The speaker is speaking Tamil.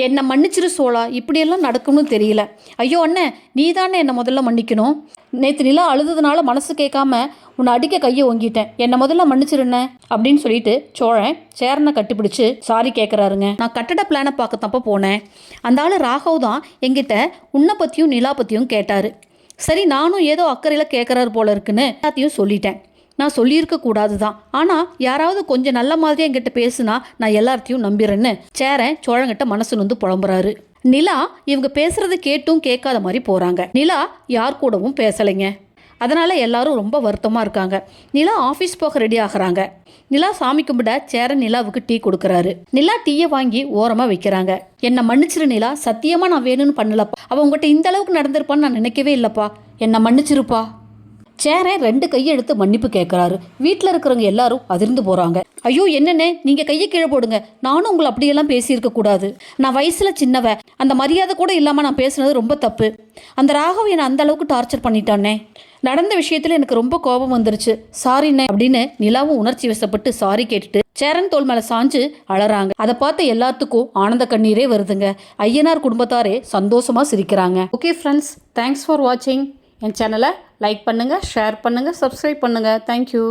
என்னை மன்னிச்சிரு சோழா, இப்படியெல்லாம் நடக்கும்னு தெரியல. ஐயோ அண்ணே, நீ தானே என்னை முதல்ல மன்னிக்கணும். நேற்று நிலா அழுதுனால மனசு கேட்காம உன்னை அடிக்க கையை ஓங்கிட்டேன், என்னை முதல்ல மன்னிச்சிருண்ணே அப்படின்னு சொல்லிட்டு சோழன் சேரனை கட்டிப்பிடிச்சு சாரி கேட்குறாருங்க. நான் கட்டட பிளானை பார்க்க தப்ப போனேன். அந்த ஆள் ராகவ் தான் என்கிட்ட உன்னை பற்றியும் நிலா பற்றியும் கேட்டார். சரி, நானும் ஏதோ அக்கறையில் கேட்குறாரு போல இருக்குன்னு எல்லாத்தையும் சொல்லிட்டேன். நான் சொல்லியிருக்க கூடாது தான், ஆனால் யாராவது கொஞ்சம் நல்ல மாதிரியே என்கிட்ட பேசுனா நான் எல்லாத்தையும் நம்பிடுறேன்னு சேரன் சோழங்கிட்ட மனசு வந்து புலம்புறாரு. நிலா இவங்க பேசுறதை கேட்டும் கேட்காத மாதிரி போகிறாங்க. நிலா யார் கூடவும் பேசலைங்க. அதனால் எல்லாரும் ரொம்ப வருத்தமாக இருக்காங்க. நிலா ஆஃபீஸ் போக ரெடி ஆகுறாங்க. நிலா சாமி கும்பிட சேரன் நிலாவுக்கு டீ கொடுக்குறாரு. நிலா டீயை வாங்கி ஓரமாக வைக்கிறாங்க. என்னை மன்னிச்சிரு நிலா, சத்தியமாக நான் வேணும்னு பண்ணலப்பா. அவன் உங்கள்கிட்ட இந்த அளவுக்கு நடந்திருப்பான்னு நான் நினைக்கவே இல்லைப்பா, என்னை மன்னிச்சிருப்பா. சேரன் 2 கையை எடுத்து மன்னிப்பு கேட்குறாரு. வீட்டில் இருக்கிறவங்க எல்லாரும் அதிர்ந்து போகிறாங்க. ஐயோ என்னண்ணே, நீங்கள் கையை கீழே போடுங்க, நானும் உங்களை அப்படியெல்லாம் பேசியிருக்க கூடாது. நான் வயசில் சின்னவ, அந்த மரியாதை கூட இல்லாமல் நான் பேசுனது ரொம்ப தப்பு. அந்த ராகவ் என்னை அந்த அளவுக்கு டார்ச்சர் பண்ணிட்டானே. நடந்த விஷயத்தில் எனக்கு ரொம்ப கோபம் வந்துருச்சு, சாரிண்ணே அப்படின்னு நிலாவும் உணர்ச்சி வசப்பட்டு சாரி கேட்டுட்டு சேரன் தோல் மேலே சாஞ்சு அழறாங்க. அதை பார்த்து எல்லாத்துக்கும் ஆனந்த கண்ணீரே வருதுங்க. ஐயனார் குடும்பத்தாரே சந்தோஷமாக சிரிக்கிறாங்க. ஓகே ஃப்ரெண்ட்ஸ், தேங்க்ஸ் ஃபார் வாட்சிங். என் சேனலை லைக் பண்ணுங்கள், ஷேர் பண்ணுங்கள், சப்ஸ்கிரைப் பண்ணுங்கள். தேங்க்யூ.